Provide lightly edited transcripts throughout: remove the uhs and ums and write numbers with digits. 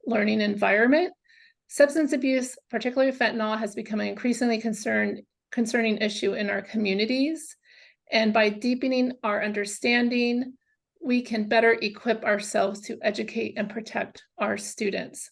learning environment. Substance abuse, particularly fentanyl, has become an increasingly concerning issue in our communities. And by deepening our understanding, we can better equip ourselves to educate and protect our students.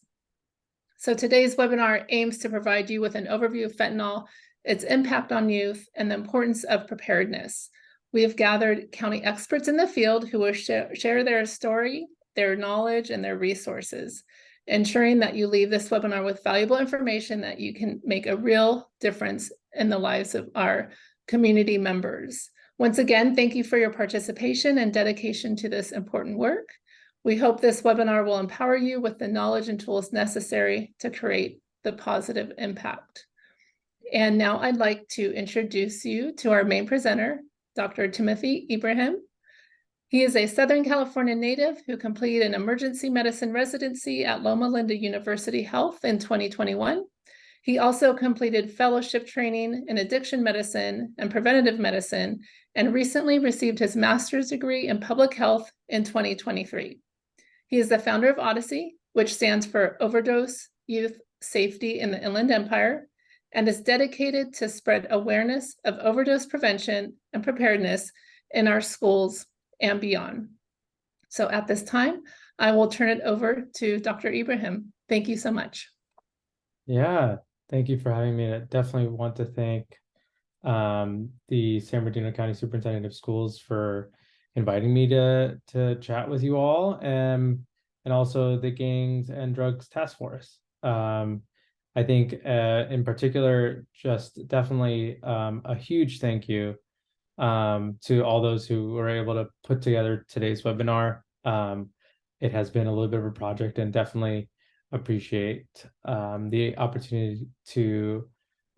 So today's webinar aims to provide you with an overview of fentanyl, its impact on youth, and the importance of preparedness. We have gathered county experts in the field who will share their story, their knowledge, and their resources, ensuring that you leave this webinar with valuable information that you can make a real difference in the lives of our community members. Once again, thank you for your participation and dedication to this important work. We hope this webinar will empower you with the knowledge and tools necessary to create the positive impact. And now I'd like to introduce you to our main presenter, Dr. Timothy Ibrahim. He is a Southern California native who completed an emergency medicine residency at Loma Linda University Health in 2021. He also completed fellowship training in addiction medicine and preventative medicine, and recently received his master's degree in public health in 2023. He is the founder of Odyssey, which stands for Overdose Youth Safety in the Inland Empire, and is dedicated to spread awareness of overdose prevention and preparedness in our schools and beyond. So at this time, I will turn it over to Dr. Ibrahim. Thank you so much. Yeah, thank you for having me. I definitely want to thank the San Bernardino County Superintendent of Schools for inviting me to chat with you all, and also the Gangs and Drugs Task Force. I think in particular, just definitely a huge thank you to all those who were able to put together today's webinar. It has been a little bit of a project, and definitely appreciate the opportunity to,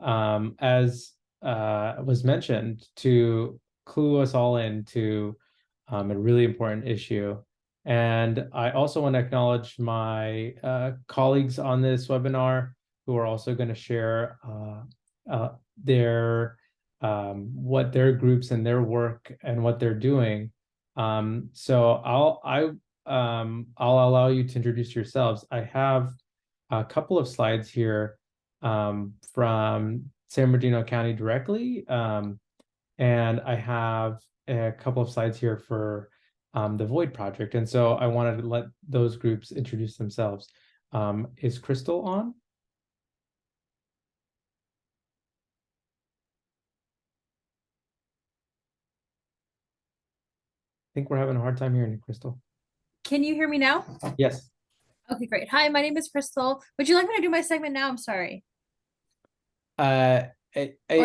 as was mentioned, to clue us all into a really important issue. And I also want to acknowledge my colleagues on this webinar who are also going to share their what their groups and their work and what they're doing. So I'll allow you to introduce yourselves. I have a couple of slides here from San Bernardino County directly, and I have a couple of slides here for the Void Project. And so I wanted to let those groups introduce themselves. Is Crystal on? I think we're having a hard time hearing you, Crystal. Can you hear me now? Yes. Okay, great. Hi, my name is Crystal. Would you like me to do my segment now? I'm sorry. Or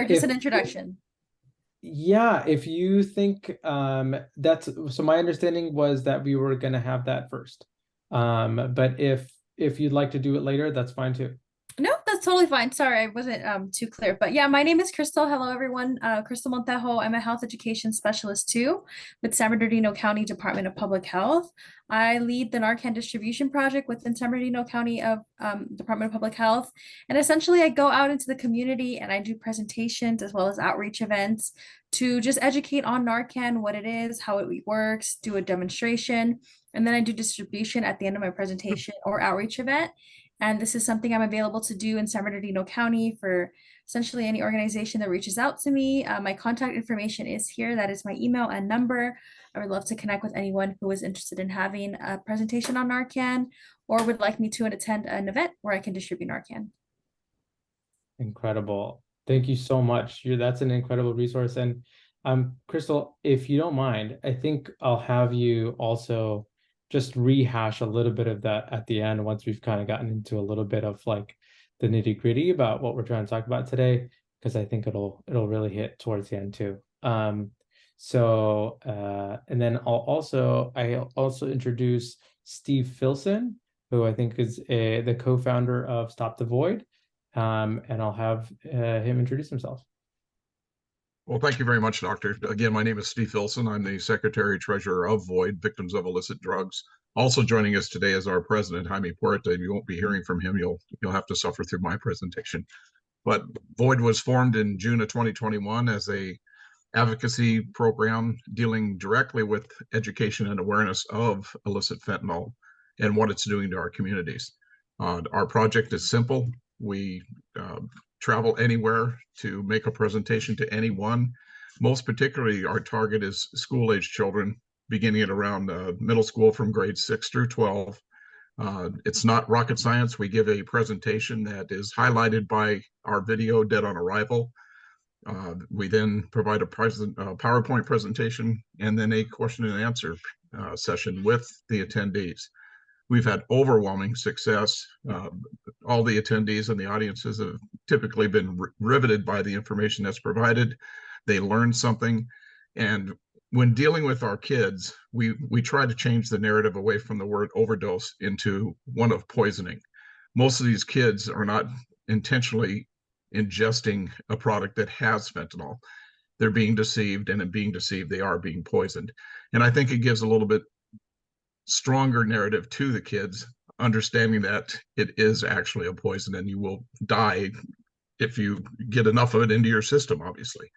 just an introduction? Yeah, if you think that's so, my understanding was that we were going to have that first. But if you'd like to do it later, that's fine too. No, that's totally fine. Sorry, I wasn't too clear. But yeah, my name is Crystal. Hello, everyone. Crystal Montejo. I'm a health education specialist too with San Bernardino County Department of Public Health. I lead the Narcan distribution project within San Bernardino County of Department of Public Health. And essentially, I go out into the community and I do presentations as well as outreach events to just educate on Narcan, what it is, how it works, do a demonstration. And then I do distribution at the end of my presentation or outreach event. And this is something I'm available to do in San Bernardino County for essentially any organization that reaches out to me. My contact information is here. That is my email and number. I would love to connect with anyone who is interested in having a presentation on Narcan or would like me to attend an event where I can distribute Narcan. Incredible. Thank you so much. That's an incredible resource. And Crystal, if you don't mind, I think I'll have you also just rehash a little bit of that at the end once we've kind of gotten into a little bit of like the nitty-gritty about what we're trying to talk about today, because I think it'll really hit towards the end too. And then I'll also introduce Steve Filson, who I think is the co-founder of Stop the Void, and I'll have him introduce himself. Well, thank you very much, Doctor. Again, my name is Steve Filson. I'm the Secretary Treasurer of Void, Victims of Illicit Drugs. Also joining us today is our president, Jaime Puerta. You won't be hearing from him. You'll have to suffer through my presentation. But Void was formed in June of 2021 as a advocacy program dealing directly with education and awareness of illicit fentanyl and what it's doing to our communities. Our project is simple. We travel anywhere to make a presentation to anyone. Most particularly, our target is school-age children, beginning at around middle school from grades 6 through 12. It's not rocket science. We give a presentation that is highlighted by our video, Dead on Arrival. We then provide a PowerPoint presentation and then a question and answer session with the attendees. We've had overwhelming success. All the attendees and the audiences have typically been riveted by the information that's provided. They learn something. And when dealing with our kids, we try to change the narrative away from the word overdose into one of poisoning. Most of these kids are not intentionally ingesting a product that has fentanyl. They're being deceived, and in being deceived, they are being poisoned. And I think it gives a little bit stronger narrative to the kids, understanding that it is actually a poison and you will die if you get enough of it into your system, obviously.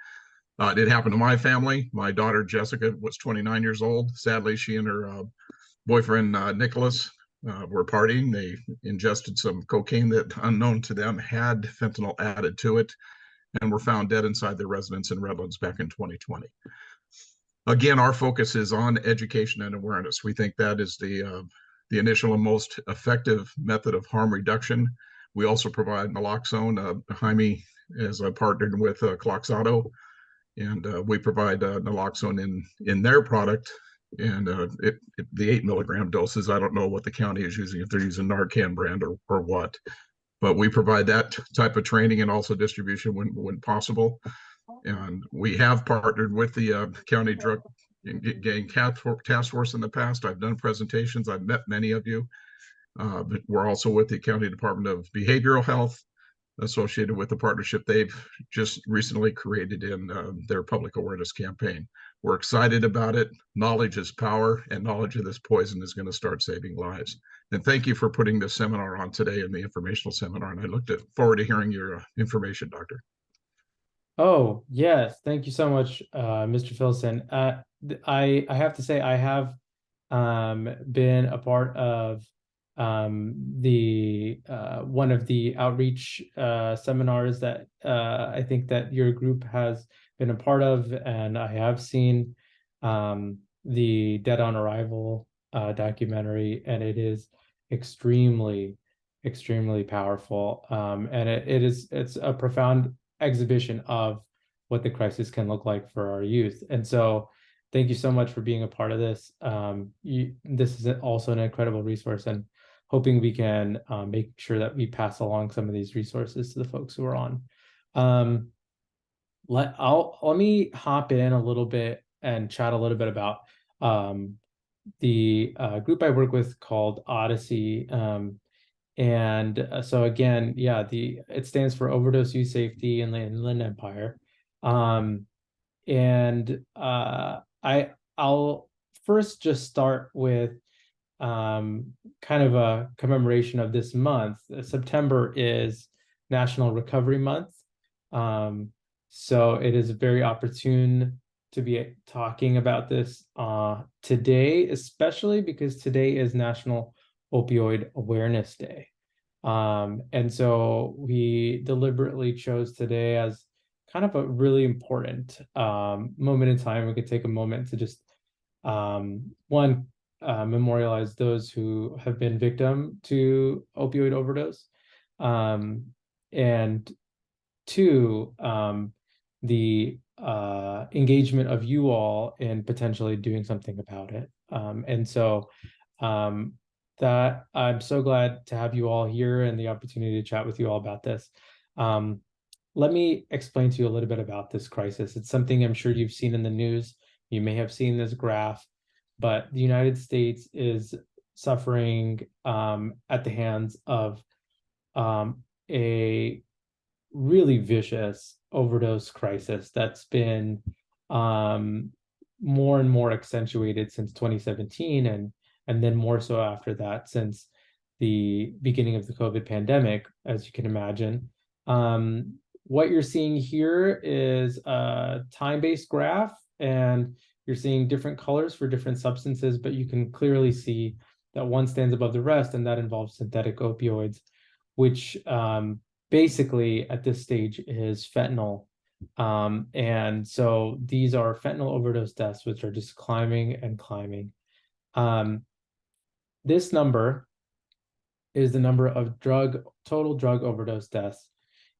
It happened to my family. My daughter, Jessica, was 29 years old. Sadly, she and her boyfriend, Nicholas, were partying. They ingested some cocaine that, unknown to them, had fentanyl added to it, and were found dead inside their residence in Redlands back in 2020. Again, our focus is on education and awareness. We think that is the initial and most effective method of harm reduction. We also provide naloxone. Jaime is partnered with Cloxotto, and we provide naloxone in their product. And the 8 milligram doses, I don't know what the county is using, if they're using Narcan brand or what, but we provide that type of training and also distribution when possible. And we have partnered with the County Drug Gang Task Force in the past. I've done presentations. I've met many of you. But we're also with the County Department of Behavioral Health, associated with the partnership they've just recently created in their public awareness campaign. We're excited about it. Knowledge is power, and knowledge of this poison is going to start saving lives. And thank you for putting this seminar on today, and the informational seminar. And I look forward to hearing your information, Doctor. Oh, yes. Thank you so much, Mr. Filson. I have to say, I have been a part of the one of the outreach seminars that I think that your group has been a part of, and I have seen the Dead on Arrival documentary, and it is extremely powerful, and it's a profound exhibition of what the crisis can look like for our youth. And so thank you so much for being a part of this. This is also an incredible resource, and hoping we can make sure that we pass along some of these resources to the folks who are on. Let me hop in a little bit and chat a little bit about the group I work with called Odyssey. So again, yeah, it stands for Overdose Use Safety in the Inland Empire. I'll first just start with kind of a commemoration of this month. September is National Recovery Month. So it is very opportune to be talking about this today, especially because today is National Opioid Awareness Day. And so we deliberately chose today as kind of a really important moment in time. We could take a moment to just memorialize those who have been victim to opioid overdose, and two, the engagement of you all in potentially doing something about it. And so that I'm so glad to have you all here and the opportunity to chat with you all about this. Let me explain to you a little bit about this crisis. It's something I'm sure you've seen in the news. You may have seen this graph, but the United States is suffering at the hands of a really vicious overdose crisis that's been more and more accentuated since 2017, and then more so after that since the beginning of the COVID pandemic, as you can imagine. What you're seeing here is a time-based graph, and you're seeing different colors for different substances, but you can clearly see that one stands above the rest, and that involves synthetic opioids, which basically at this stage is fentanyl. And so these are fentanyl overdose deaths, which are just climbing and climbing. This number is the number of total drug overdose deaths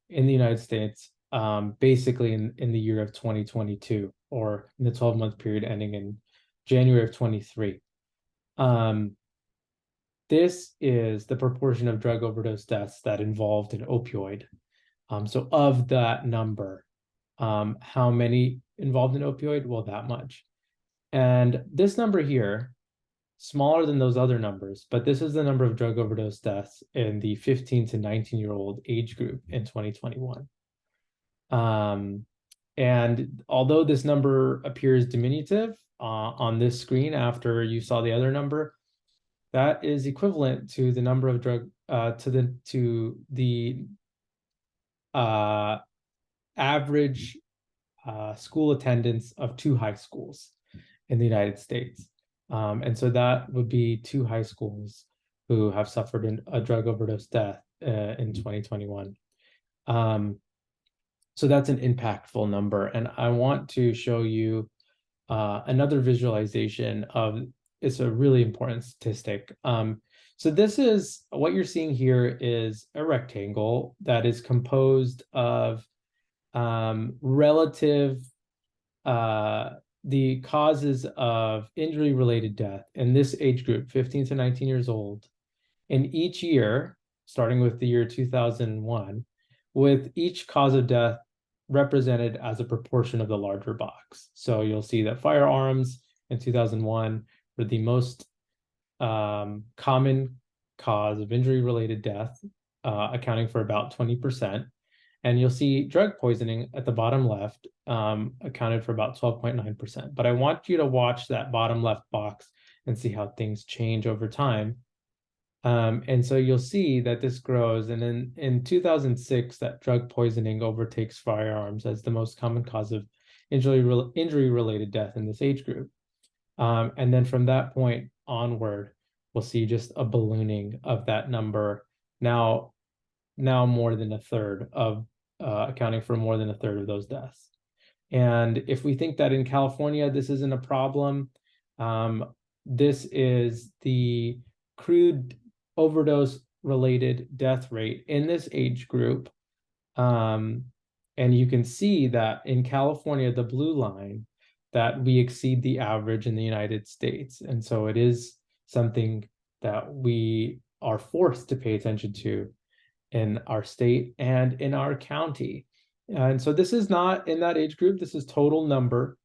in the United States, basically in the year of 2022, or in the 12-month period ending in January of 23. This is the proportion of drug overdose deaths that involved an opioid. So of that number, how many involved in opioid? Well, that much. And this number here, smaller than those other numbers, but this is the number of drug overdose deaths in the 15 to 19-year-old age group in 2021. And although this number appears diminutive on this screen after you saw the other number, that is equivalent to the number of to the average school attendance of 2 high schools in the United States. And so that would be 2 high schools who have suffered a drug overdose death in 2021. So that's an impactful number. And I want to show you another visualization of, it's a really important statistic. So this is, what you're seeing here is a rectangle that is composed of relative, the causes of injury-related death in this age group, 15 to 19 years old, in each year, starting with the year 2001, with each cause of death represented as a proportion of the larger box. So you'll see that firearms in 2001 were the most common cause of injury-related death, accounting for about 20%. And you'll see drug poisoning at the bottom left accounted for about 12.9%. But I want you to watch that bottom left box and see how things change over time. And so you'll see that this grows. And then in 2006, that drug poisoning overtakes firearms as the most common cause of injury-related death in this age group. And then from that point onward, we'll see just a ballooning of that number. Now more than a third of accounting for more than a third of those deaths. And if we think that in California, this isn't a problem, this is the crude overdose related death rate in this age group. And you can see that in California, the blue line, that we exceed the average in the United States. And so it is something that we are forced to pay attention to in our state and in our county. And so this is not in that age group, this is total number,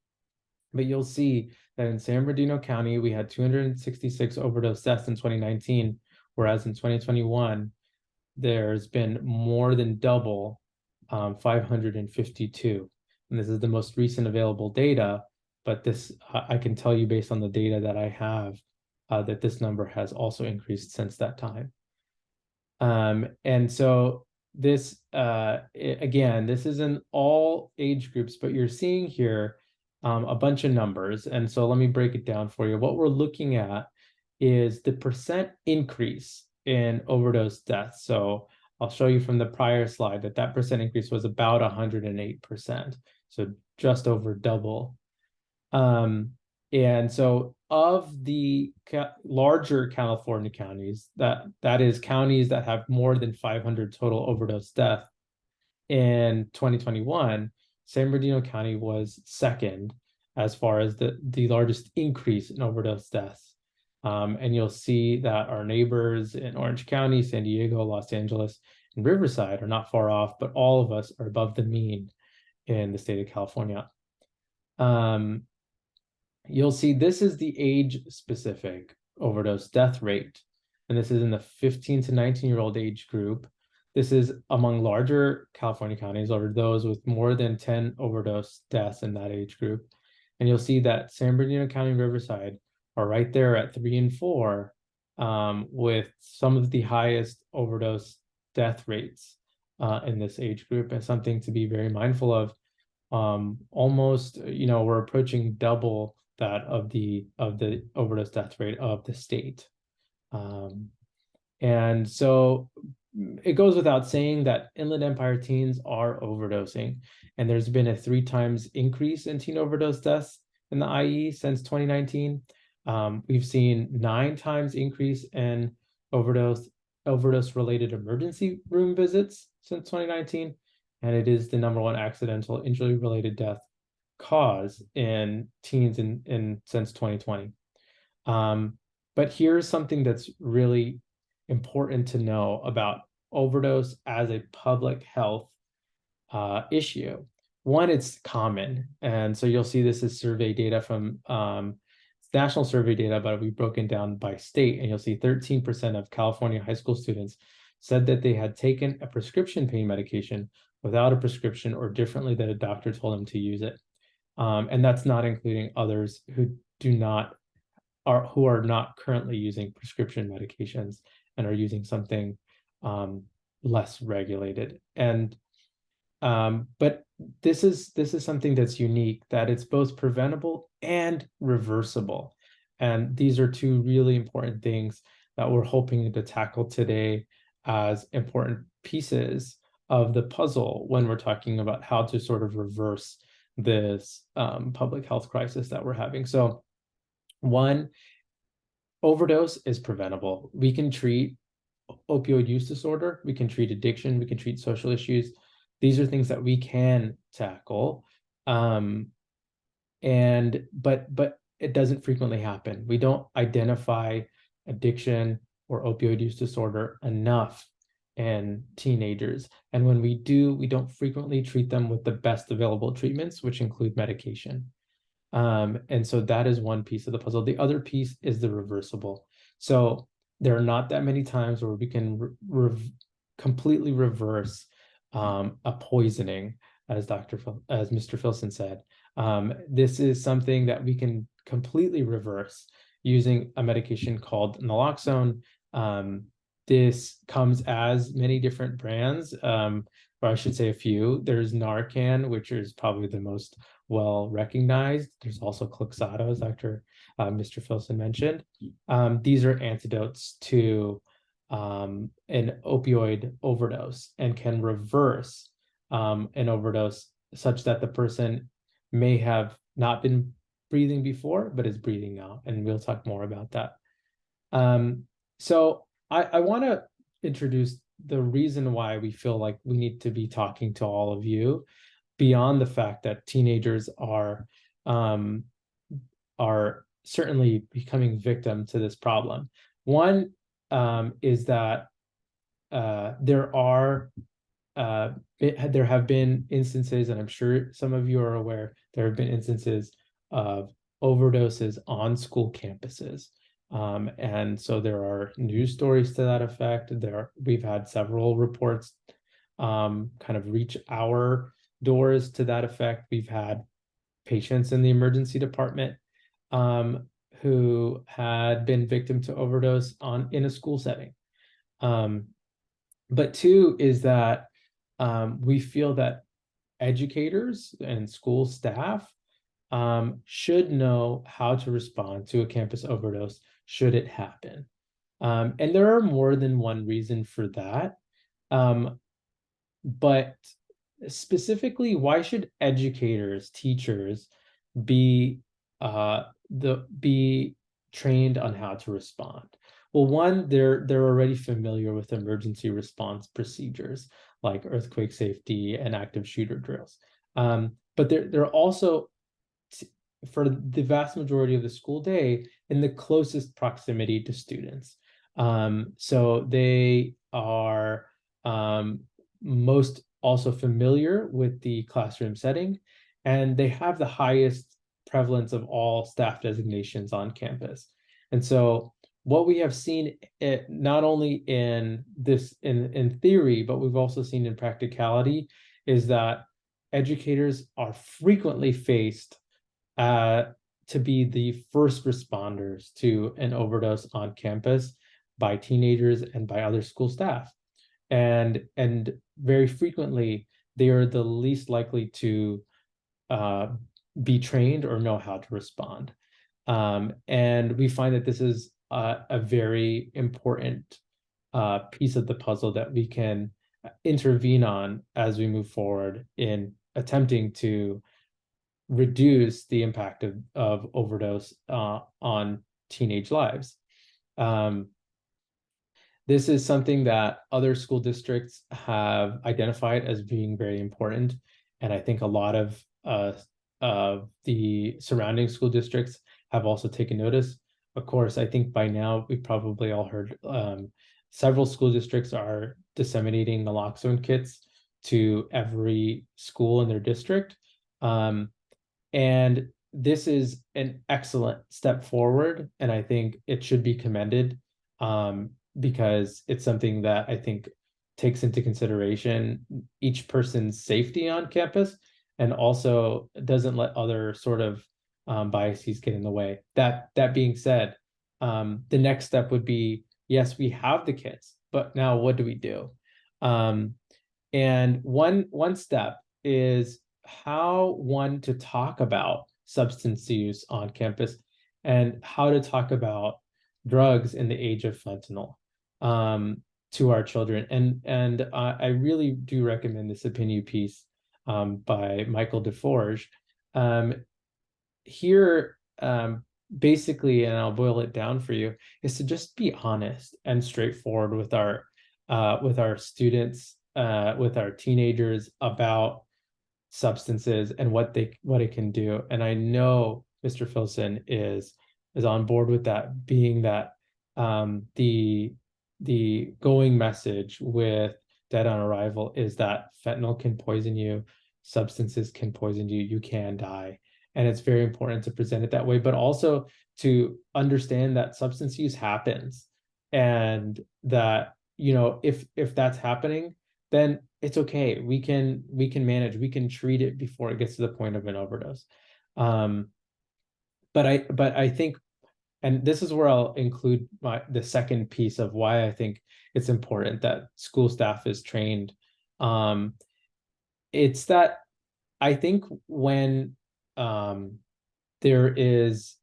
but you'll see that in San Bernardino County, we had 266 overdose deaths in 2019, whereas in 2021, there's been more than double, 552. And this is the most recent available data, but this, I can tell you based on the data that I have, that this number has also increased since that time. And so this, again, this is in all age groups, but you're seeing here a bunch of numbers. And so let me break it down for you. What we're looking at is the percent increase in overdose deaths. So I'll show you from the prior slide that percent increase was about 108%. So just over double. And so of the larger California counties, that is counties that have more than 500 total overdose death in 2021, San Bernardino County was second as far as the largest increase in overdose deaths. And you'll see that our neighbors in Orange County, San Diego, Los Angeles, and Riverside are not far off, but all of us are above the mean in the state of California. You'll see this is the age-specific overdose death rate, and this is in the 15 to 19-year-old age group. This is among larger California counties, or those with more than 10 overdose deaths in that age group. And you'll see that San Bernardino County and Riverside are right there at 3 and 4, with some of the highest overdose death rates in this age group, and something to be very mindful of. Almost, we're approaching double that of the overdose death rate of the state. And so it goes without saying that Inland Empire teens are overdosing, and there's been a 3 times increase in teen overdose deaths in the IE since 2019. We've seen 9 times increase in overdose related emergency room visits since 2019, and it is the #1 accidental injury related death cause in teens in since 2020. But here's something that's really important to know about overdose as a public health issue. One, it's common. And so you'll see this as survey data from national survey data, but we broken down by state. And you'll see 13% of California high school students said that they had taken a prescription pain medication without a prescription or differently that a doctor told them to use it. And that's not including others who are not currently using prescription medications and are using something less regulated. And but this is something that's unique, that it's both preventable and reversible. And these are 2 really important things that we're hoping to tackle today as important pieces of the puzzle when we're talking about how to sort of reverse this public health crisis that we're having. So 1, overdose is preventable. We can treat opioid use disorder, we can treat addiction, we can treat social issues. These are things that we can tackle. But it doesn't frequently happen. We don't identify addiction or opioid use disorder enough in teenagers. And when we do, we don't frequently treat them with the best available treatments, which include medication. And so that is one piece of the puzzle. The other piece is the reversible. So there are not that many times where we can completely reverse a poisoning, as Mr. Filson said. This is something that we can completely reverse using a medication called naloxone. This comes as many different brands, or I should say a few. There's Narcan, which is probably the most well recognized. There's also Cloxato, as Mr. Filson mentioned. These are antidotes to an opioid overdose and can reverse an overdose such that the person may have not been breathing before, but is breathing now. And we'll talk more about that. So I want to introduce the reason why we feel like we need to be talking to all of you, beyond the fact that teenagers are certainly becoming victim to this problem. One is that there have been instances, and I'm sure some of you are aware, there have been instances of overdoses on school campuses. And so there are news stories to that effect. We've had several reports kind of reach our doors to that effect. We've had patients in the emergency department who had been victim to overdose in a school setting. But 2 is that we feel that educators and school staff should know how to respond to a campus overdose should it happen. And there are more than one reason for that. But specifically, why should educators, teachers be trained on how to respond? Well, one, they're already familiar with emergency response procedures like earthquake safety and active shooter drills. But they're also, for the vast majority of the school day, in the closest proximity to students. So they are most also familiar with the classroom setting, and they have the highest prevalence of all staff designations on campus. And so what we have seen, not only in theory, but we've also seen in practicality, is that educators are frequently faced to be the first responders to an overdose on campus by teenagers and by other school staff. And very frequently, they are the least likely to be trained or know how to respond. And we find that this is a very important piece of the puzzle that we can intervene on as we move forward in attempting to reduce the impact of overdose on teenage lives. This is something that other school districts have identified as being very important, and I think a lot of the surrounding school districts have also taken notice. Of course, I think by now we've probably all heard several school districts are disseminating naloxone kits to every school in their district. And this is an excellent step forward, and I think it should be commended because it's something that I think takes into consideration each person's safety on campus and also doesn't let other sort of biases get in the way. That being said, the next step would be, yes, we have the kits, but now what do we do? And one step is how one to talk about substance use on campus and how to talk about drugs in the age of fentanyl to our children. And I really do recommend this opinion piece by Michael DeForge. Here, basically, and I'll boil it down for you, is to just be honest and straightforward with our students, with our teenagers about substances and what it can do. And I know Mr. Filson is on board with that, being that the going message with Dead on Arrival is that fentanyl can poison you, substances can poison you, you can die. And it's very important to present it that way, but also to understand that substance use happens, and that, you know, if that's happening, then it's okay. We can manage, we can treat it before it gets to the point of an overdose. But I think, and this is where I'll include the second piece of why I think it's important that school staff is trained. It's that I think when there is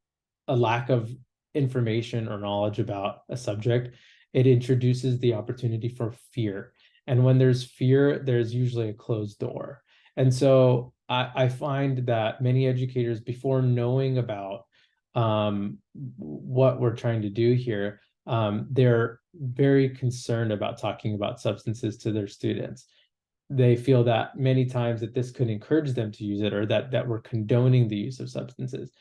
a lack of information or knowledge about a subject, it introduces the opportunity for fear. And when there's fear, there's usually a closed door. And so I find that many educators, before knowing about what we're trying to do here, they're very concerned about talking about substances to their students. They feel that many times that this could encourage them to use it, or that we're condoning the use of substances.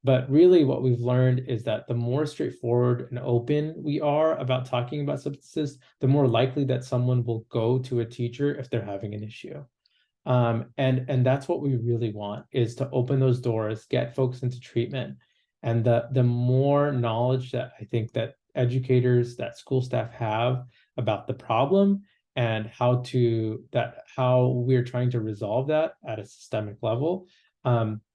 But really what we've learned is that the more straightforward and open we are about talking about substances, the more likely that someone will go to a teacher if they're having an issue. And that's what we really want, is to open those doors, get folks into treatment. And the more knowledge that I think that educators, that school staff have about the problem and how we're trying to resolve that at a systemic level,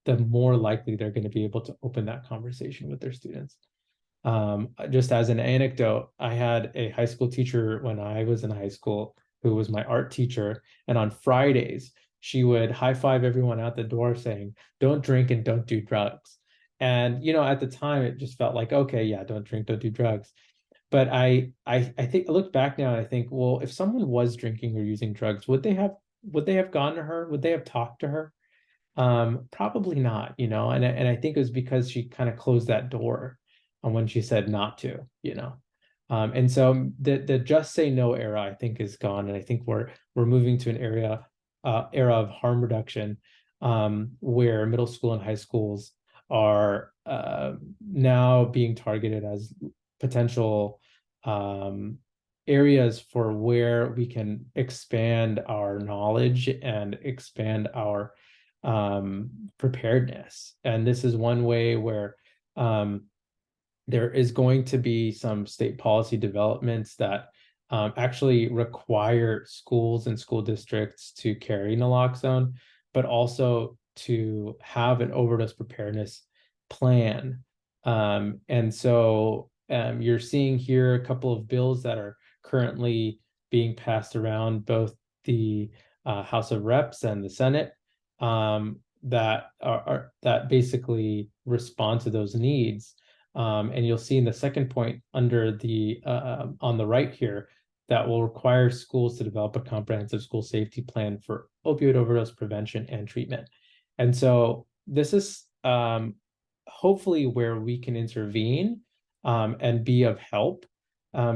the more likely they're going to be able to open that conversation with their students. Just as an anecdote, I had a high school teacher when I was in high school who was my art teacher, and on Fridays she would high five everyone out the door saying, "Don't drink and don't do drugs." And you know, at the time it just felt like, okay, yeah, don't drink, don't do drugs. But I think I look back now and I think, well, if someone was drinking or using drugs, would they have gone to her? Would they have talked to her? Probably not, you know, and I think it was because she kind of closed that door when she said not to, you know. And so the just say no era, I think, is gone, and I think we're moving to an era of harm reduction, where middle school and high schools are now being targeted as potential areas for where we can expand our knowledge and expand our preparedness. And this is one way where there is going to be some state policy developments that actually require schools and school districts to carry naloxone, but also to have an overdose preparedness plan. And so you're seeing here a couple of bills that are currently being passed around both the House of Reps and the Senate, that basically respond to those needs. And you'll see in the second point under the on the right here that will require schools to develop a comprehensive school safety plan for opioid overdose prevention and treatment. And so this is hopefully where we can intervene and be of help.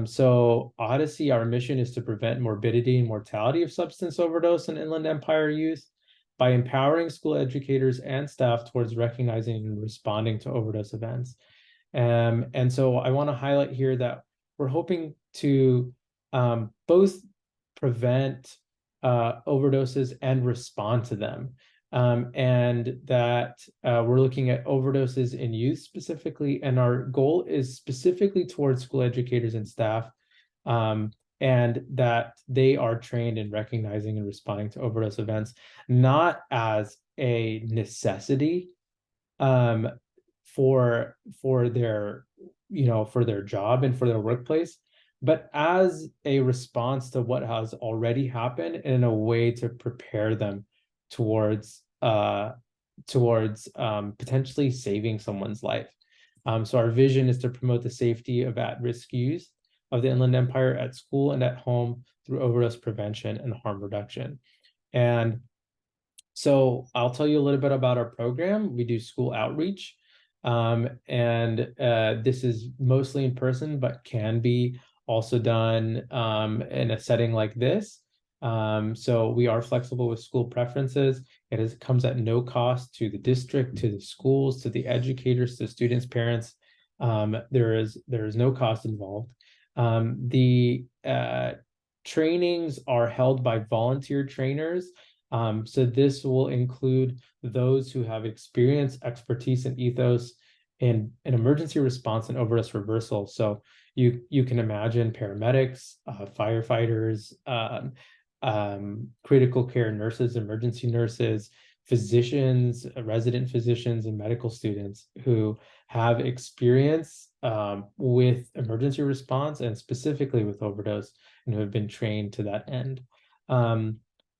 So Odyssey, our mission is to prevent morbidity and mortality of substance overdose in Inland Empire youth by empowering school educators and staff towards recognizing and responding to overdose events. And so I want to highlight here that we're hoping to both prevent overdoses and respond to them. And that we're looking at overdoses in youth specifically, and our goal is specifically towards school educators and staff, and that they are trained in recognizing and responding to overdose events, not as a necessity for their, you know, for their job and for their workplace, but as a response to what has already happened and in a way to prepare them towards potentially saving someone's life. So our vision is to promote the safety of at-risk youth of the Inland Empire at school and at home through overdose prevention and harm reduction. And so I'll tell you a little bit about our program. We do school outreach, and this is mostly in person, but can be also done in a setting like this. So we are flexible with school preferences. It comes at no cost to the district, to the schools, to the educators, to students, parents. There is no cost involved. The trainings are held by volunteer trainers. So this will include those who have experience, expertise, and ethos in emergency response and overdose reversal. So you can imagine paramedics, firefighters, critical care nurses, emergency nurses, physicians, resident physicians, and medical students who have experience with emergency response and specifically with overdose, and who have been trained to that end.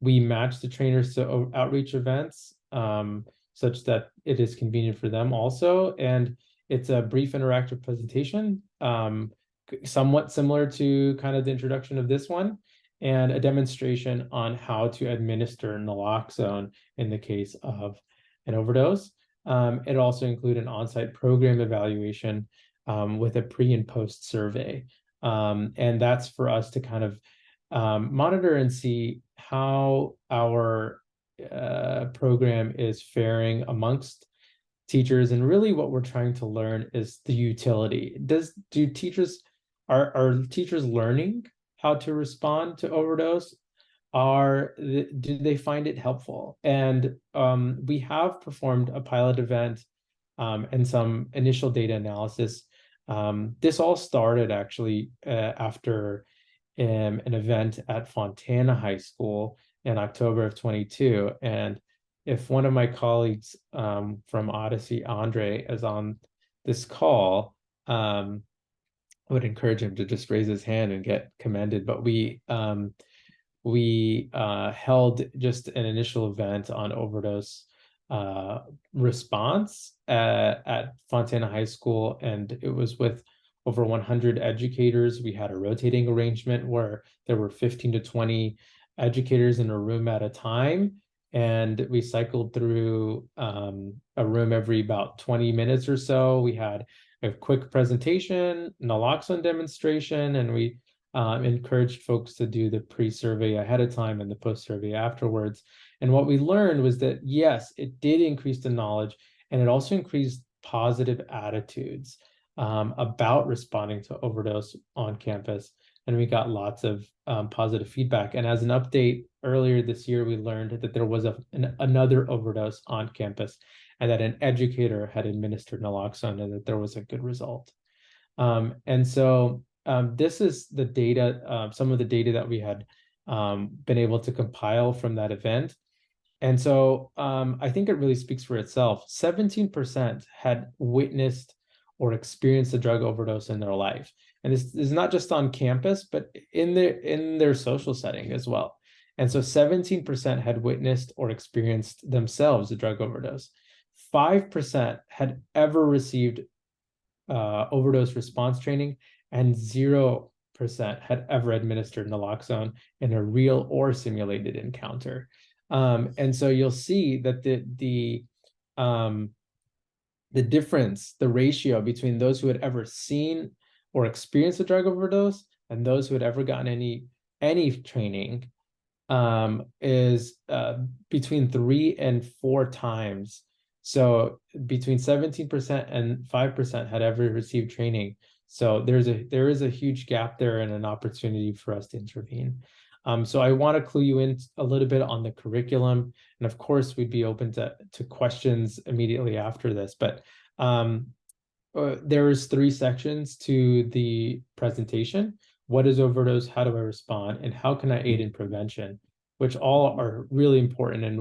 We match the trainers to outreach events such that it is convenient for them also. And it's a brief interactive presentation, somewhat similar to kind of the introduction of this one, and a demonstration on how to administer naloxone in the case of an overdose. It also includes an on-site program evaluation with a pre and post survey. And that's for us to kind of monitor and see how our program is faring amongst teachers. And really what we're trying to learn is the utility. Are teachers learning how to respond to overdose? Do they find it helpful? And we have performed a pilot event and some initial data analysis. This all started actually after an event at Fontana High School in October of 22. And if one of my colleagues from Odyssey, Andre, is on this call, I would encourage him to just raise his hand and get commended. But we held just an initial event on overdose response at Fontana High School, and it was with over 100 educators. We had a rotating arrangement where there were 15 to 20 educators in a room at a time, and we cycled through a room every about 20 minutes or so. We had a quick presentation, naloxone demonstration, and we encouraged folks to do the pre-survey ahead of time and the post-survey afterwards. And what we learned was that, yes, it did increase the knowledge, and it also increased positive attitudes about responding to overdose on campus. And we got lots of positive feedback. And as an update, earlier this year, we learned that there was another overdose on campus, and that an educator had administered naloxone, and that there was a good result. And so this is the data, some of the data that we had been able to compile from that event. And so I think it really speaks for itself. 17% had witnessed or experienced a drug overdose in their life. And this is not just on campus, but in their social setting as well. And so 17% had witnessed or experienced themselves a drug overdose. 5% had ever received overdose response training, and 0% had ever administered naloxone in a real or simulated encounter. And so you'll see that the difference, the ratio between those who had ever seen or experienced a drug overdose and those who had ever gotten any training is between 3 and 4 times. So between 17% and 5% had ever received training. So there is a huge gap there and an opportunity for us to intervene. So I want to clue you in a little bit on the curriculum, and of course we'd be open to questions immediately after this. But there is 3 sections to the presentation: what is overdose, how do I respond, and how can I aid in prevention, which all are really important. And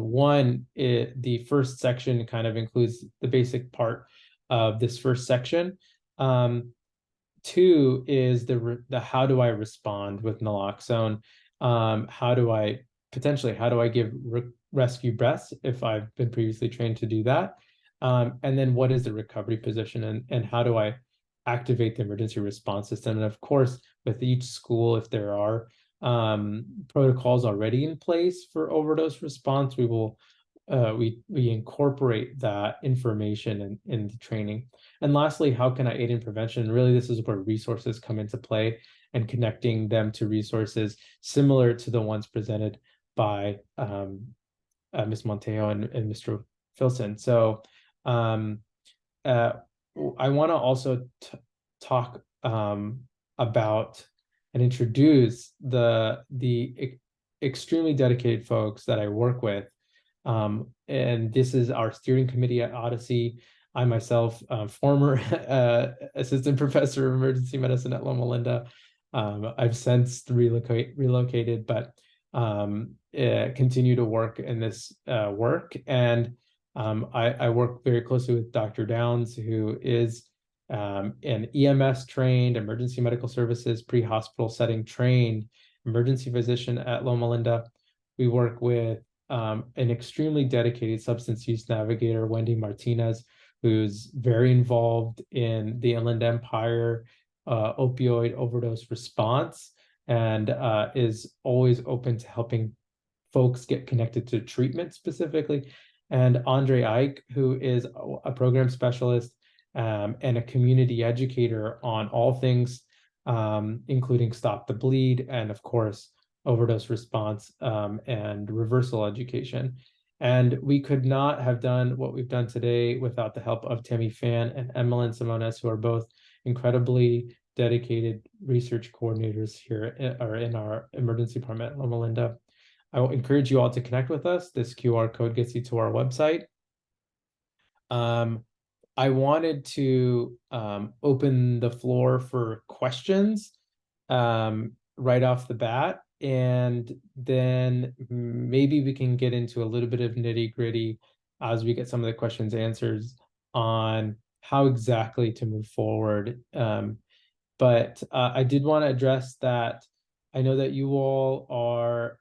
the first section kind of includes the basic part of this first section. 2 is the how do I respond with naloxone. How do I give rescue breaths if I've been previously trained to do that? And then what is the recovery position, and how do I activate the emergency response system? And of course, with each school, if there are protocols already in place for overdose response, we will we incorporate that information in the training. And lastly, how can I aid in prevention? Really, this is where resources come into play, and connecting them to resources similar to the ones presented by Ms. Montejo and Mr. Filson. So I want to also talk about and introduce the extremely dedicated folks that I work with. And this is our steering committee at Odyssey. I myself, former assistant professor of emergency medicine at Loma Linda. I've since relocated, but continue to work in this work. And I work very closely with Dr. Downs, who is an EMS trained, emergency medical services, pre-hospital setting trained emergency physician at Loma Linda. We work with an extremely dedicated substance use navigator, Wendy Martinez, who's very involved in the Inland Empire opioid overdose response, and is always open to helping folks get connected to treatment specifically. And Andre Ike, who is a program specialist and a community educator on all things, including Stop the Bleed, and of course, overdose response and reversal education. And we could not have done what we've done today without the help of Tammy Fan and Emmeline Simones, who are both incredibly dedicated research coordinators here in our emergency department at Loma Linda. I will encourage you all to connect with us. This QR code gets you to our website. I wanted to open the floor for questions right off the bat, and then maybe we can get into a little bit of nitty-gritty as we get some of the questions answered on how exactly to move forward. But I did want to address that. I know that you all are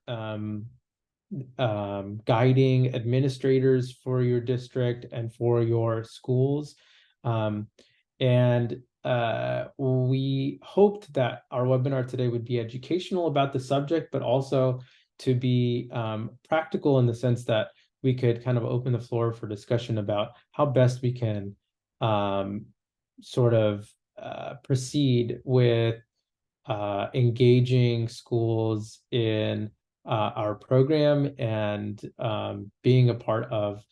guiding administrators for your district and for your schools. And we hoped that our webinar today would be educational about the subject, but also to be practical in the sense that we could kind of open the floor for discussion about how best we can sort of proceed with engaging schools in our program and being a part of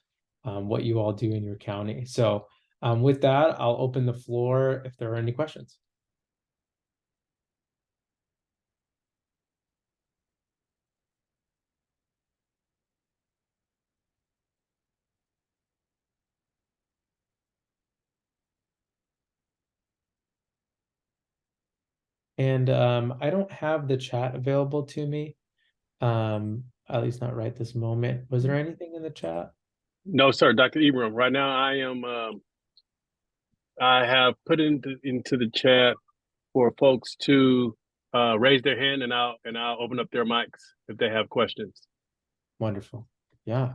what you all do in your county. So with that, I'll open the floor if there are any questions. And I don't have the chat available to me, at least not right this moment. Was there anything in the chat? No, sir, Dr. Ibram. Right now, I have put into the chat for folks to raise their hand, and I'll open up their mics if they have questions. Wonderful. Yeah.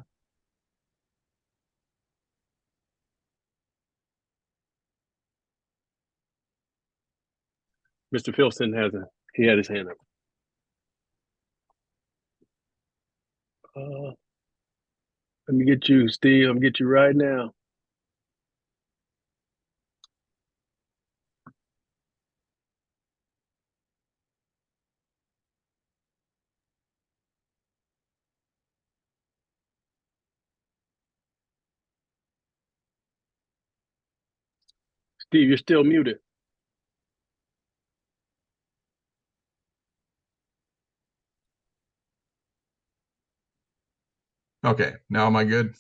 Mr. Filson he had his hand up. Let me get you, Steve. I'm gonna get you right now. Steve, you're still muted. Okay, now am I good?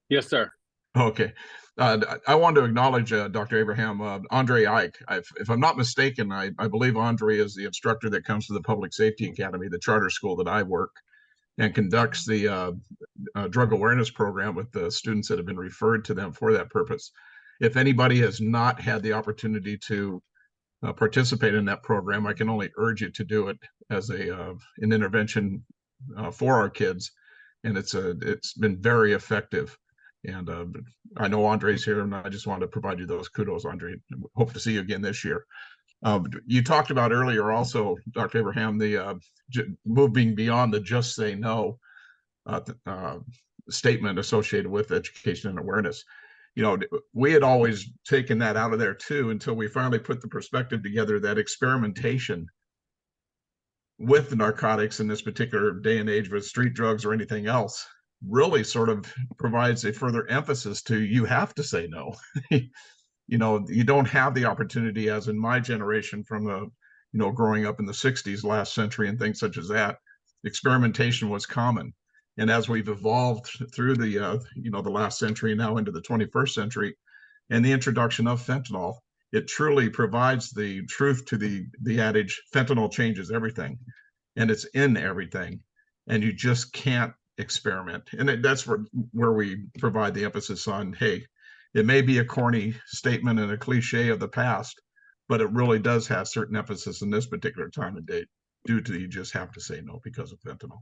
Yes, sir. Okay. I want to acknowledge Dr. Abraham, Andre Ike. If I'm not mistaken, I believe Andre is the instructor that comes to the Public Safety Academy, the charter school that I work, and conducts the drug awareness program with the students that have been referred to them for that purpose. If anybody has not had the opportunity to participate in that program, I can only urge you to do it as an intervention for our kids, and it's been very effective. And I know Andre's here, and I just wanted to provide you those kudos, Andre. Hope to see you again this year. You talked about earlier also, Dr. Abraham, the moving beyond the just say no statement associated with education and awareness. You know, we had always taken that out of there too, until we finally put the perspective together that experimentation with the narcotics in this particular day and age with street drugs or anything else really sort of provides a further emphasis to you have to say no. You know, you don't have the opportunity, as in my generation from the, you know, growing up in the 60s last century and things such as that, experimentation was common. And as we've evolved through the, you know, the last century now into the 21st century and the introduction of fentanyl, it truly provides the truth to the adage, fentanyl changes everything, and it's in everything, and you just can't experiment. And that's where we provide the emphasis on, hey, it may be a corny statement and a cliche of the past, but it really does have certain emphasis in this particular time and date due to you just have to say no because of fentanyl.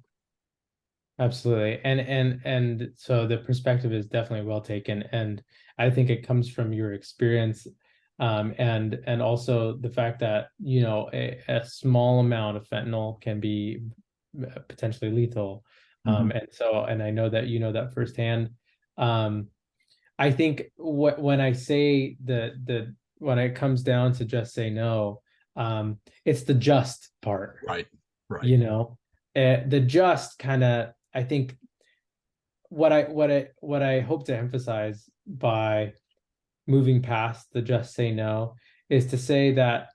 Absolutely. And so the perspective is definitely well taken. And I think it comes from your experience, and also the fact that, you know, a small amount of fentanyl can be potentially lethal. And I know that you know that firsthand. I think when I say when it comes down to just say no, it's the just part. Right. You know, the just kind of, I think what I hope to emphasize by moving past the just say no is to say that,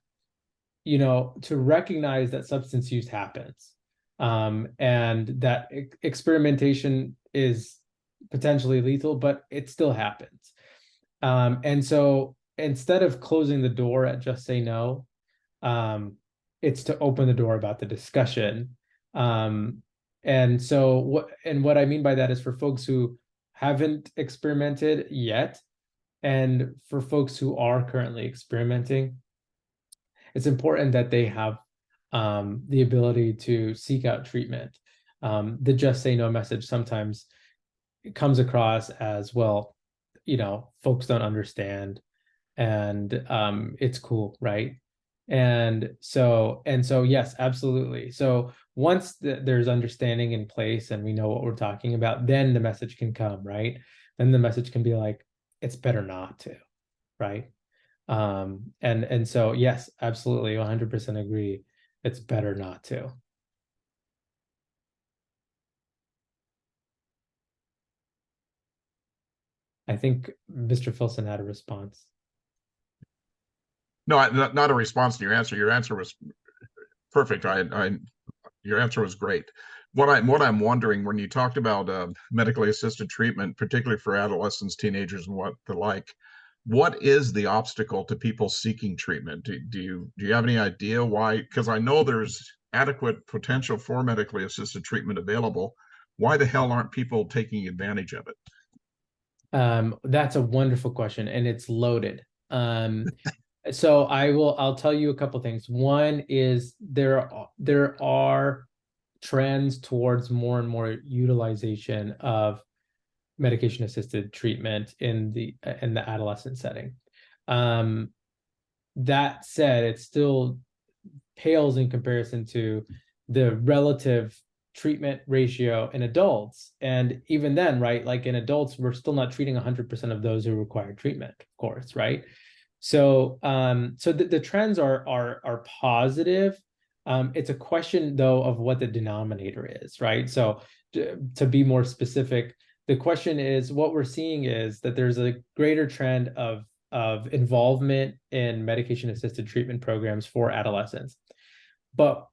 you know, to recognize that substance use happens, and that experimentation is potentially lethal, but it still happens. And so instead of closing the door at just say no, it's to open the door about the discussion. And so what I mean by that is for folks who haven't experimented yet, and for folks who are currently experimenting, it's important that they have the ability to seek out treatment. The just say no message sometimes comes across as, well, you know, folks don't understand, and it's cool, right? And so yes, absolutely. So once there's understanding in place and we know what we're talking about, then the message can come, right? Then the message can be like, it's better not to, right? And so yes, absolutely, 100% agree, it's better not to. I think Mr. Filson had a response. No, not a response to your answer. Your answer was perfect. Your answer was great. What I'm wondering, when you talked about medically assisted treatment, particularly for adolescents, teenagers, and what the like, what is the obstacle to people seeking treatment? Do you have any idea why? Because I know there's adequate potential for medically assisted treatment available. Why the hell aren't people taking advantage of it? That's a wonderful question, and it's loaded. So I'll tell you a couple things. One is there are trends towards more and more utilization of medication assisted treatment in the adolescent setting. That said, it's still pales in comparison to the relative treatment ratio in adults. And even then, right, like in adults, we're still not treating 100% of those who require treatment, of course, right? So the trends are positive. It's a question though of what the denominator is, right? So to be more specific, the question is, what we're seeing is that there's a greater trend of involvement in medication-assisted treatment programs for adolescents. But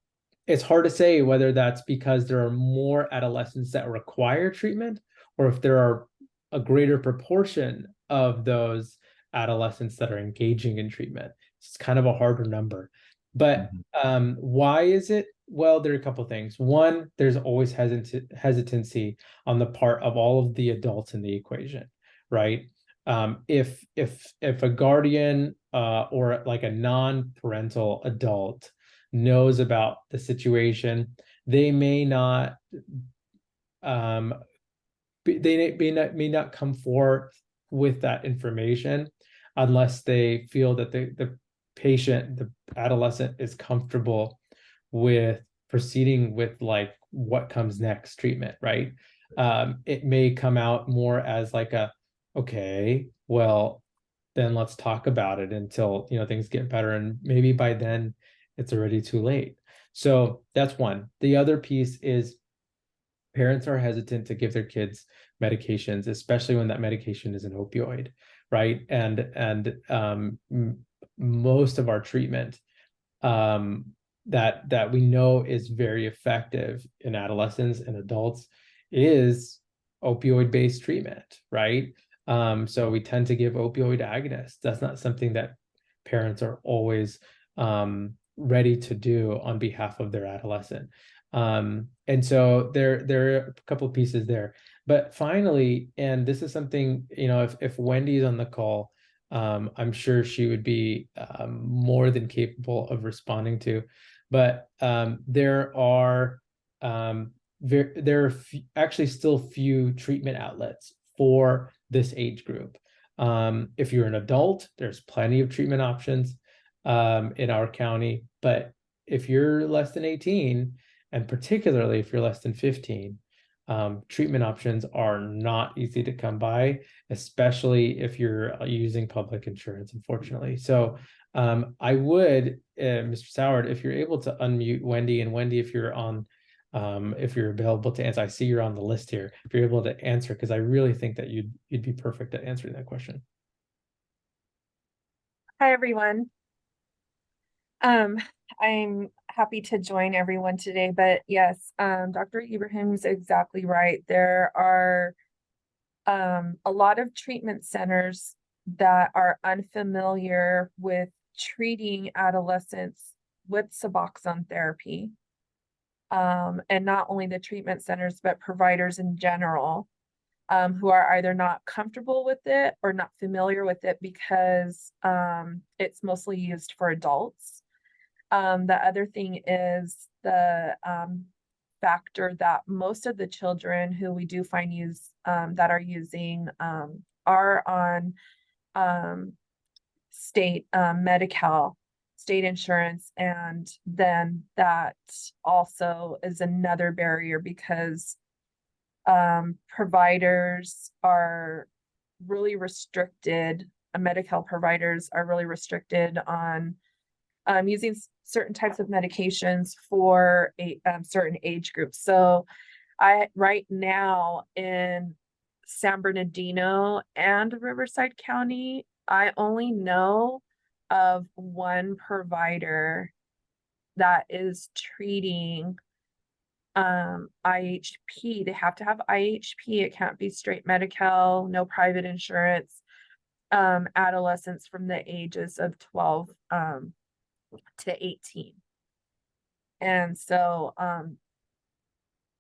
it's hard to say whether that's because there are more adolescents that require treatment, or if there are a greater proportion of those adolescents that are engaging in treatment. It's kind of a harder number. But why is it? Well, there are a couple of things. One, there's always hesitancy on the part of all of the adults in the equation, right? If a guardian or like a non-parental adult knows about the situation, they may not may not come forward with that information unless they feel that the patient, the adolescent, is comfortable with proceeding with like what comes next treatment, right? It may come out more as like a, okay, well, then let's talk about it until, you know, things get better, and maybe by then it's already too late. So that's one. The other piece is parents are hesitant to give their kids medications, especially when that medication is an opioid, right? And most of our treatment that we know is very effective in adolescents and adults is opioid-based treatment, right? So we tend to give opioid agonists. That's not something that parents are always ready to do on behalf of their adolescent. And so there are a couple of pieces there. But finally, and this is something, you know, if Wendy's on the call, I'm sure she would be more than capable of responding to. But there are actually still few treatment outlets for this age group. If you're an adult, there's plenty of treatment options in our county. But if you're less than 18, and particularly if you're less than 15, treatment options are not easy to come by, especially if you're using public insurance, unfortunately. So I would, Mr. Soward, if you're able to unmute Wendy, and Wendy, if you're on, if you're available to answer, I see you're on the list here. If you're able to answer, because I really think that you'd be perfect at answering that question. Hi, everyone. I'm happy to join everyone today, but yes, Dr. Ibrahim's exactly right. There are a lot of treatment centers that are unfamiliar with treating adolescents with Suboxone therapy. And not only the treatment centers, but providers in general, who are either not comfortable with it or not familiar with it because it's mostly used for adults. The other thing is the factor that most of the children who we do find that are using are on state Medi-Cal, state insurance, and then that also is another barrier because providers are really restricted. Medi-Cal providers are really restricted on using certain types of medications for a certain age group. So right now in San Bernardino and Riverside County, I only know of one provider that is treating IHP. They have to have IHP. It can't be straight Medi-Cal, no private insurance, adolescents from the ages of 12 to 18. And so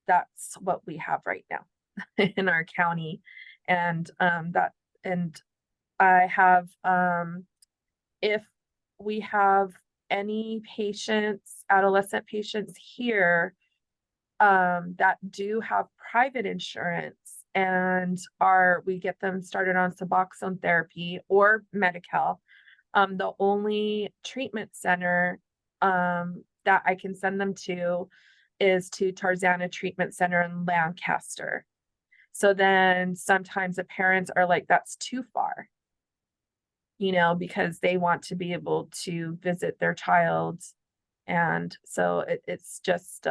that's what we have right now in our county. And I have if we have any patients, adolescent patients here that do have private insurance and we get them started on Suboxone therapy or Medi-Cal. The only treatment center that I can send them to is to Tarzana Treatment Center in Lancaster. So then sometimes the parents are like, that's too far, you know, because they want to be able to visit their child. And so it's just,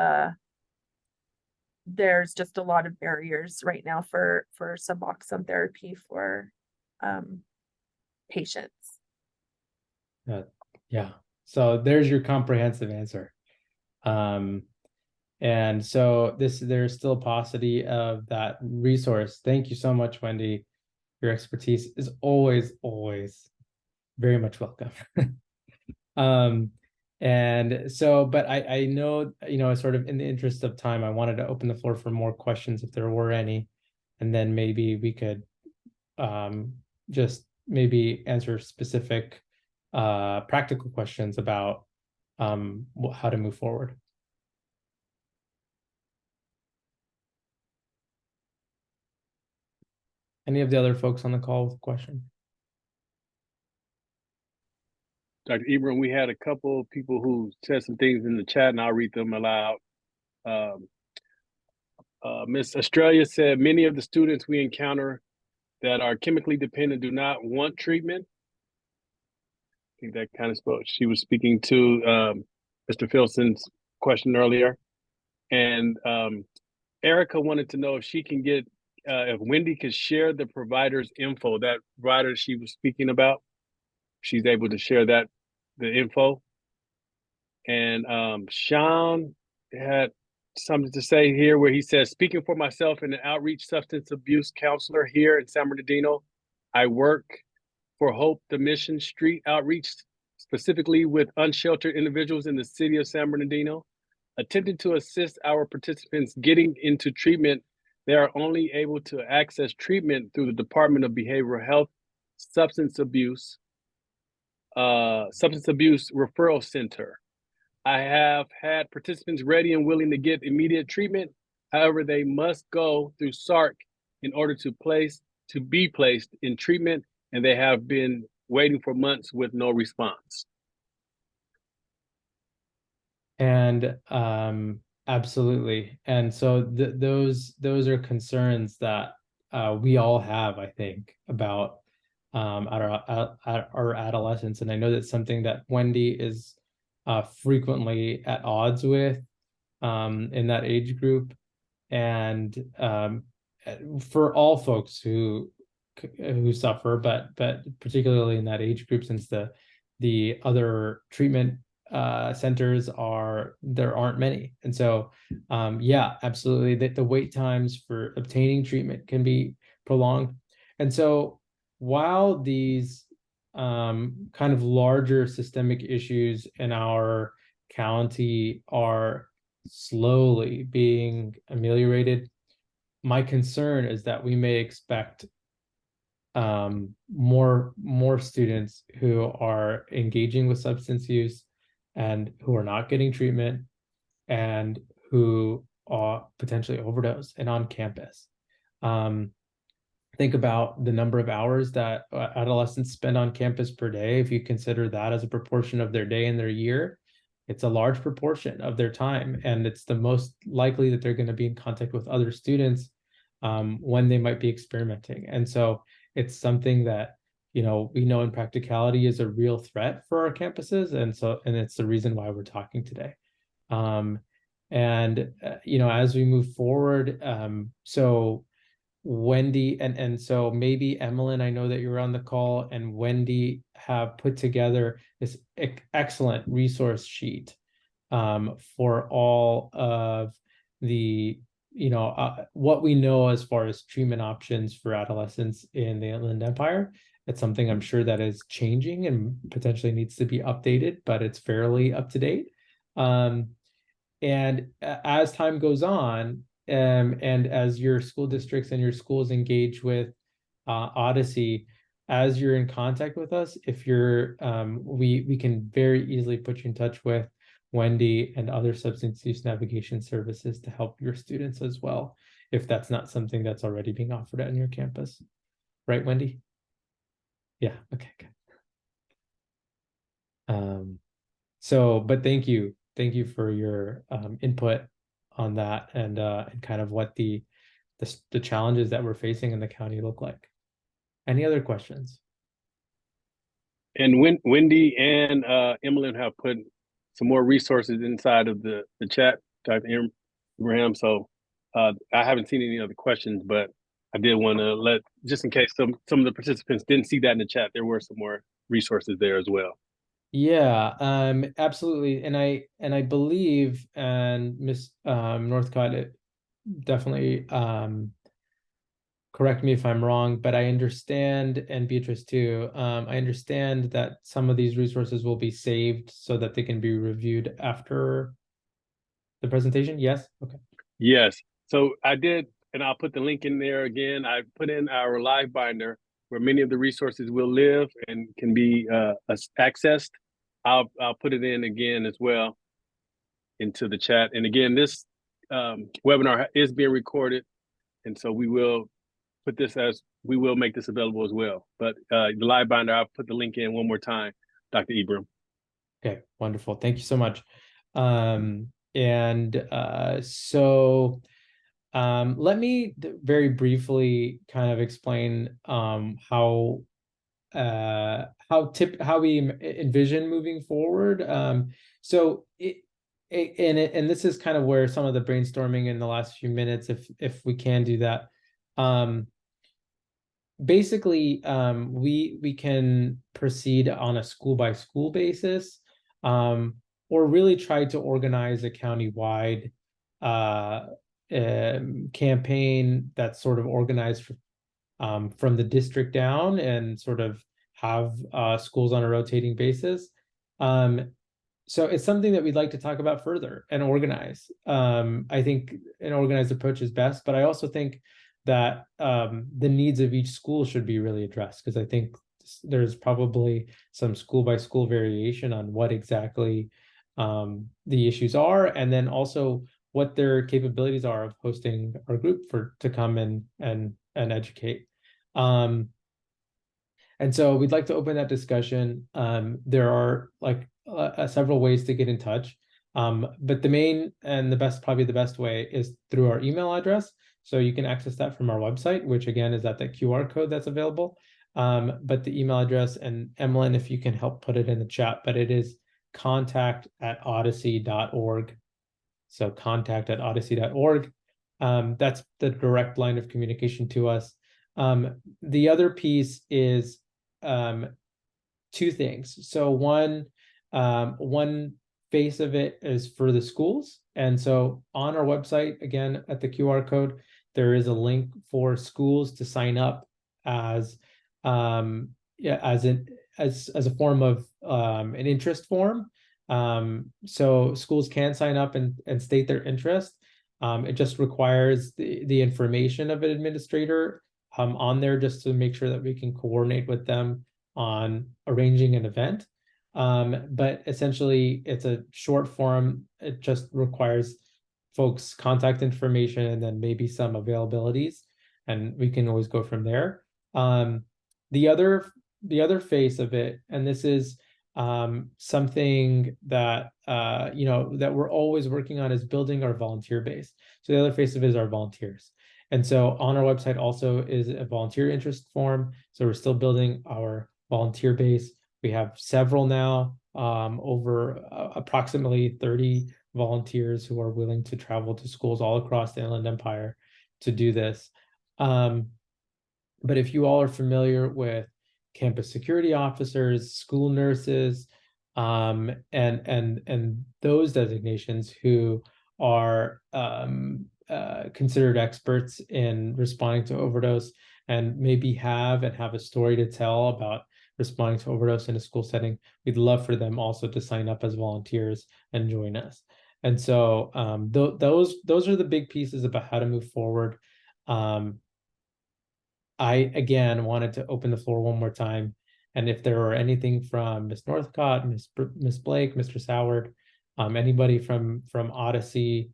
there's just a lot of barriers right now for Suboxone therapy for patients. Yeah. So there's your comprehensive answer. And so there's still a paucity of that resource. Thank you so much, Wendy. Your expertise is always very much welcome. And so, but I know, you know, sort of in the interest of time, I wanted to open the floor for more questions if there were any, and then maybe we could just maybe answer specific practical questions about how to move forward. Any of the other folks on the call with a question? Dr. Ibram, we had a couple of people who said some things in the chat, and I'll read them aloud. Miss Australia said, many of the students we encounter that are chemically dependent do not want treatment. I think that kind of spoke. She was speaking to Mr. Filson's question earlier. And Erica wanted to know if she can get, if Wendy could share the provider's info, that provider she was speaking about. She's able to share that, the info. And Sean had something to say here where he says, speaking for myself and an outreach substance abuse counselor here in San Bernardino, I work for Hope the Mission Street Outreach, specifically with unsheltered individuals in the city of San Bernardino. Attempting to assist our participants getting into treatment, they are only able to access treatment through the Department of Behavioral Health, Substance Abuse Referral Center. I have had participants ready and willing to get immediate treatment. However, they must go through SARC in order to be placed in treatment, and they have been waiting for months with no response. And absolutely. And so those are concerns that we all have, I think, about our adolescents. And I know that's something that Wendy is frequently at odds with in that age group. And for all folks who suffer, but particularly in that age group, since the other treatment centers there aren't many. And so yeah, absolutely, the wait times for obtaining treatment can be prolonged. And so while these kind of larger systemic issues in our county are slowly being ameliorated, my concern is that we may expect more students who are engaging with substance use and who are not getting treatment and who are potentially overdose and on campus. Think about the number of hours that adolescents spend on campus per day. If you consider that as a proportion of their day and their year, it's a large proportion of their time, and it's the most likely that they're going to be in contact with other students when they might be experimenting. And so it's something that, you know, we know in practicality is a real threat for our campuses. And it's the reason why we're talking today. You know, as we move forward, so Wendy and so maybe Emmeline, I know that you're on the call, and Wendy have put together this excellent resource sheet for all of the, you know, what we know as far as treatment options for adolescents in the Inland Empire. It's something I'm sure that is changing and potentially needs to be updated, but it's fairly up to date. And as time goes on, and as your school districts and your schools engage with Odyssey, as you're in contact with us, if you're, we can very easily put you in touch with Wendy and other substance use navigation services to help your students as well, if that's not something that's already being offered on your campus. Right, Wendy? Yeah, okay, good. So, but thank you thank you for your input on that and kind of what the challenges that we're facing in the county look like. Any other questions? And Wendy and Emily have put some more resources inside of the chat, Dr. Abraham. So I haven't seen any other questions, but I did want to let, just in case some of the participants didn't see that in the chat, there were some more resources there as well. Yeah, absolutely. And I believe, and Miss Northcott definitely correct me if I'm wrong, but I understand, and Beatrice too, I understand that some of these resources will be saved so that they can be reviewed after the presentation. Yes? Okay. Yes. So I did, and I'll put the link in there again. I put in our live binder where many of the resources will live and can be accessed. I'll put it in again as well into the chat. And again, this webinar is being recorded, and so we will make this available as well. But the live binder, I'll put the link in one more time, Dr. Ibram. Okay, wonderful. Thank you so much. So let me very briefly kind of explain how we envision moving forward. And this is kind of where some of the brainstorming in the last few minutes, if we can do that. Basically, we can proceed on a school by school basis, or really try to organize a county-wide campaign that's sort of organized from the district down and sort of have schools on a rotating basis. So it's something that we'd like to talk about further and organize. I think an organized approach is best, but I also think that the needs of each school should be really addressed, because I think there's probably some school by school variation on what exactly the issues are, and then also what their capabilities are of hosting our group to come and educate. And so we'd like to open that discussion. There are several ways to get in touch, but the main and probably the best way is through our email address. So you can access that from our website, which again is at the QR code that's available. But the email address, and Emlyn, if you can help put it in the chat, but it is contact@odyssey.org. So contact@odyssey.org. That's the direct line of communication to us. The other piece is two things. So one face of it is for the schools. And so on our website, again, at the QR code, there is a link for schools to sign up as a form of an interest form. So schools can sign up and state their interest. It just requires the information of an administrator on there, just to make sure that we can coordinate with them on arranging an event. But essentially it's a short form. It just requires folks' contact information and then maybe some availabilities, and we can always go from there. The other face of it, and this is something that that we're always working on, is building our volunteer base. So the other face of it is our volunteers. And so on our website also is a volunteer interest form. So we're still building our volunteer base. We have several now, over approximately 30 volunteers who are willing to travel to schools all across the Inland Empire to do this. But if you all are familiar with campus security officers, school nurses, and those designations who are considered experts in responding to overdose, and maybe have a story to tell about responding to overdose in a school setting, we'd love for them also to sign up as volunteers and join us. And so those are the big pieces about how to move forward. I again wanted to open the floor one more time, and if there are anything from Ms. Northcott, Ms. Blake, Mr. Soward, anybody from Odyssey,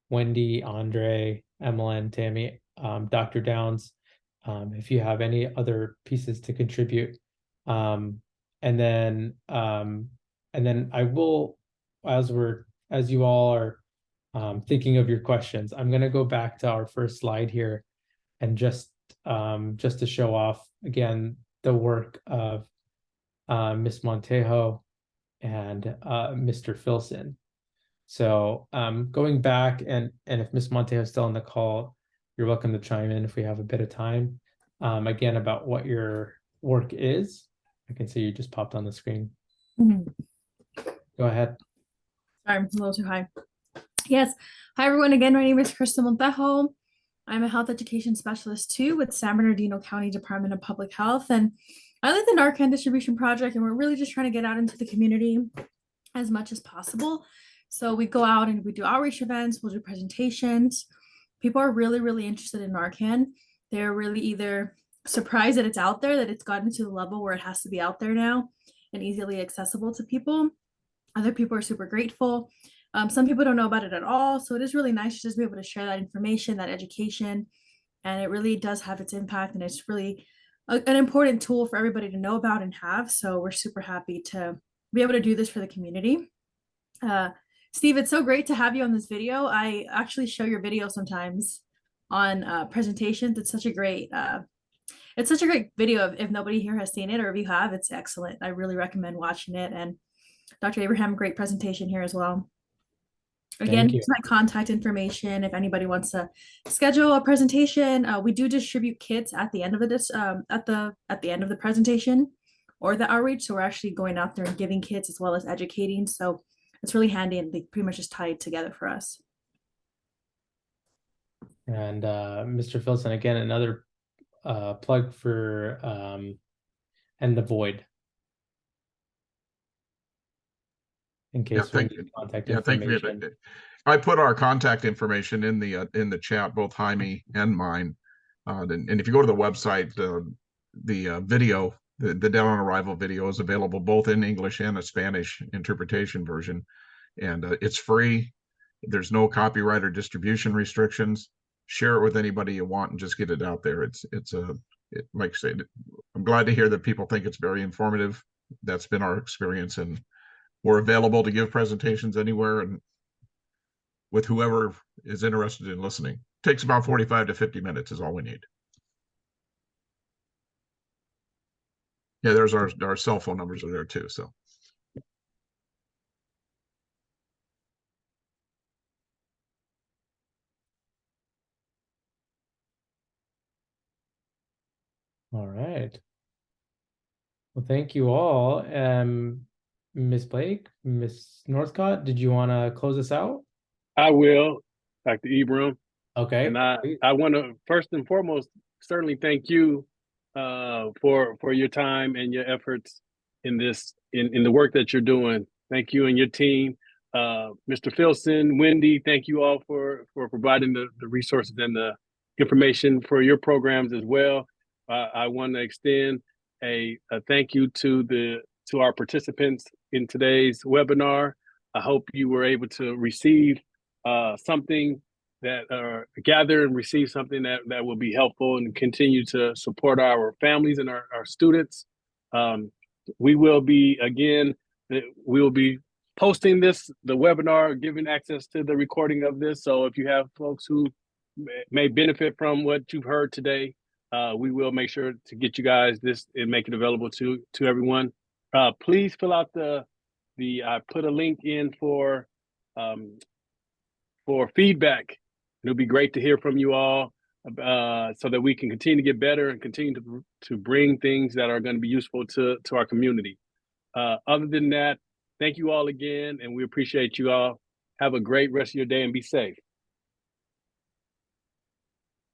Wendy, Andre, Emmeline, Tammy, Dr. Downs, if you have any other pieces to contribute. And then I will, as as you all are thinking of your questions, I'm going to go back to our first slide here and just to show off again the work of Ms. Montejo and Mr. Filson. So going back, and if Ms. Montejo is still on the call, you're welcome to chime in if we have a bit of time. Again, about what your work is. I can see you just popped on the screen. Mhm. Go ahead. Sorry, I'm a little too high. Yes. Hi, everyone. Again, my name is Crystal Montejo. I'm a health education specialist too with San Bernardino County Department of Public Health. And I lead the Narcan distribution project, and we're really just trying to get out into the community as much as possible. So we go out and we do outreach events, we'll do presentations. People are really, really interested in Narcan. They're really either surprised that it's out there, that it's gotten to the level where it has to be out there now and easily accessible to people. Other people are super grateful. Some people don't know about it at all. So it is really nice to just be able to share that information, that education, and it really does have its impact. And it's really an important tool for everybody to know about and have. So we're super happy to be able to do this for the community. Steve, it's so great to have you on this video. I actually show your video sometimes on presentations. It's such a great video. If nobody here has seen it, or if you have, it's excellent. I really recommend watching it. And Dr. Abraham, great presentation here as well. Again, here's my contact information. If anybody wants to schedule a presentation, we do distribute kits at the end of the end of the presentation or the outreach. So we're actually going out there and giving kits as well as educating. So it's really handy, and they pretty much just tie it together for us. And Mr. Filson, again, another plug for and the Void. In case we need contact information. Thank you. I put our contact information in the chat, both Jaime and mine. And if you go to the website, the video, the Dead on Arrival video is available both in English and a Spanish interpretation version. And it's free. There's no copyright or distribution restrictions. Share it with anybody you want and just get it out there. Like I said, I'm glad to hear that people think it's very informative. That's been our experience, and we're available to give presentations anywhere and with whoever is interested in listening. Takes about 45 to 50 minutes is all we need. Yeah, there's our cell phone numbers are there too. So. All right. Well, thank you all. Ms. Blake, Ms. Northcott, did you want to close us out? I will, Dr. Ibram. Okay. And I want to first and foremost certainly thank you for your time and your efforts in this in the work that you're doing. Thank you and your team. Mr. Filson, Wendy, thank you all for providing the resources and the information for your programs as well. I want to extend a thank you to our participants in today's webinar. I hope you were able to receive something that gather and receive something that will be helpful and continue to support our families and our students. We will be posting the webinar, giving access to the recording of this. So if you have folks who may benefit from what you've heard today, we will make sure to get you guys this and make it available to everyone. Please fill out I put a link in for feedback. It'll be great to hear from you all so that we can continue to get better and continue to bring things that are going to be useful to our community. Other than that, thank you all again, and we appreciate you all. Have a great rest of your day and be safe.